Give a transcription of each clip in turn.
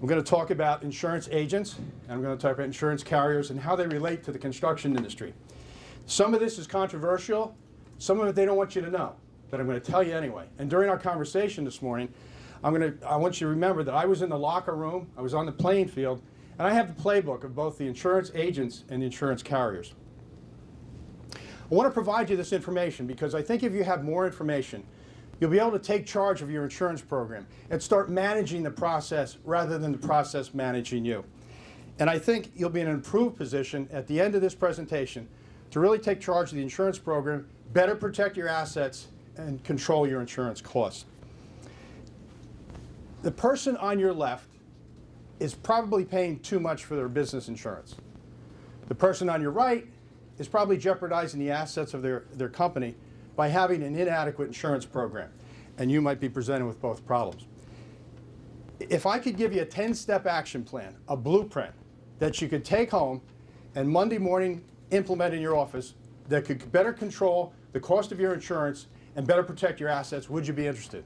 I'm going to talk about insurance agents, and I'm going to talk about insurance carriers and how they relate to the construction industry. Some of this is controversial. Some of it they don't want you to know, but I'm going to tell you anyway. And during our conversation this morning, I want you to remember that I was in the locker room, I was on the playing field, and I have the playbook of both the insurance agents and the insurance carriers. I want to provide you this information because I think if you have more information, you'll be able to take charge of your insurance program and start managing the process rather than the process managing you. And I think you'll be in an improved position at the end of this presentation to really take charge of the insurance program, better protect your assets, and control your insurance costs. The person on your left is probably paying too much for their business insurance. The person on your right is probably jeopardizing the assets of their company by having an inadequate insurance program, and you might be presented with both problems. If I could give you a 10-step action plan, a blueprint that you could take home and Monday morning implement in your office that could better control the cost of your insurance and better protect your assets, would you be interested?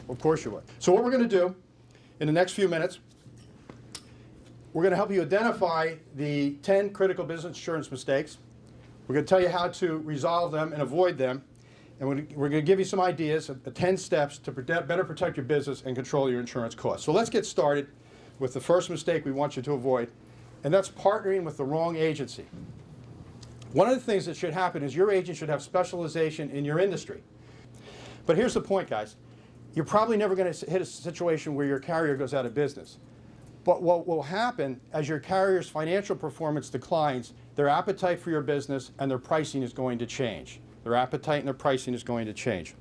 Of course you would. So what we're going to do in the next few minutes, we're going to help you identify the 10 critical business insurance mistakes. We're going to tell you how to resolve them and avoid them. And we're going to give you some ideas, 10 steps to better protect your business and control your insurance costs. So let's get started with the first mistake we want you to avoid, and that's partnering with the wrong agency. One of the things that should happen is your agent should have specialization in your industry. But here's the point, guys. You're probably never going to hit a situation where your carrier goes out of business. But what will happen as your carrier's financial performance declines, their appetite for your business and their pricing is going to change. Their appetite and their pricing is going to change.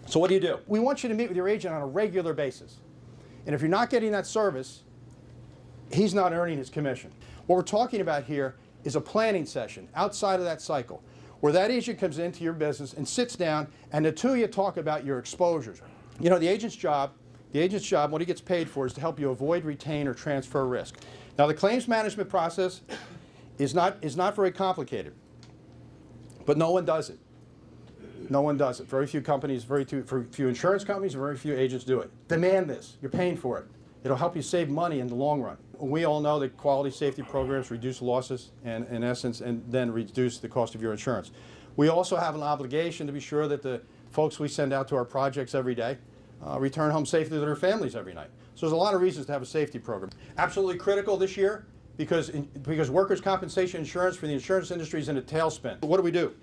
So what do? We want you to meet with your agent on a regular basis. And if you're not getting that service, he's not earning his commission. What we're talking about here is a planning session outside of that cycle, where that agent comes into your business and sits down, and the two of you talk about your exposures. You know, the agent's job, what he gets paid for, is to help you avoid, retain, or transfer risk. Now, the claims management process is not very complicated, but no one does it. No one does it. Very few companies, very few insurance companies, and very few agents do it. Demand this. You're paying for it. It'll help you save money in the long run. We all know that quality safety programs reduce losses and, in essence, and then reduce the cost of your insurance. We also have an obligation to be sure that the folks we send out to our projects every day return home safely to their families every night. So there's a lot of reasons to have a safety program. Absolutely critical this year because workers' compensation insurance for the insurance industry is in a tailspin. What do?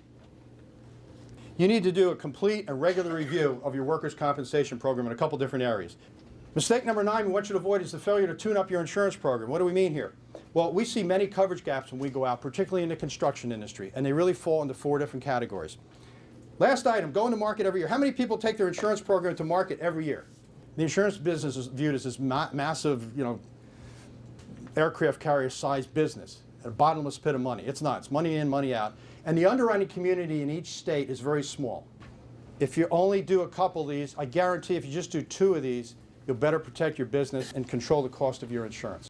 You need to do a complete and regular review of your workers' compensation program in a couple different areas. Mistake number 9 we want you to avoid is the failure to tune up your insurance program. What do we mean here? Well, we see many coverage gaps when we go out, particularly in the construction industry, and they really fall into 4 different categories. Last item, going to market every year. How many people take their insurance program to market every year? The insurance business is viewed as this massive, aircraft carrier-sized business, a bottomless pit of money. It's not. It's money in, money out. And the underwriting community in each state is very small. If you only do a couple of these, I guarantee if you just do 2 of these, you'll better protect your business and control the cost of your insurance.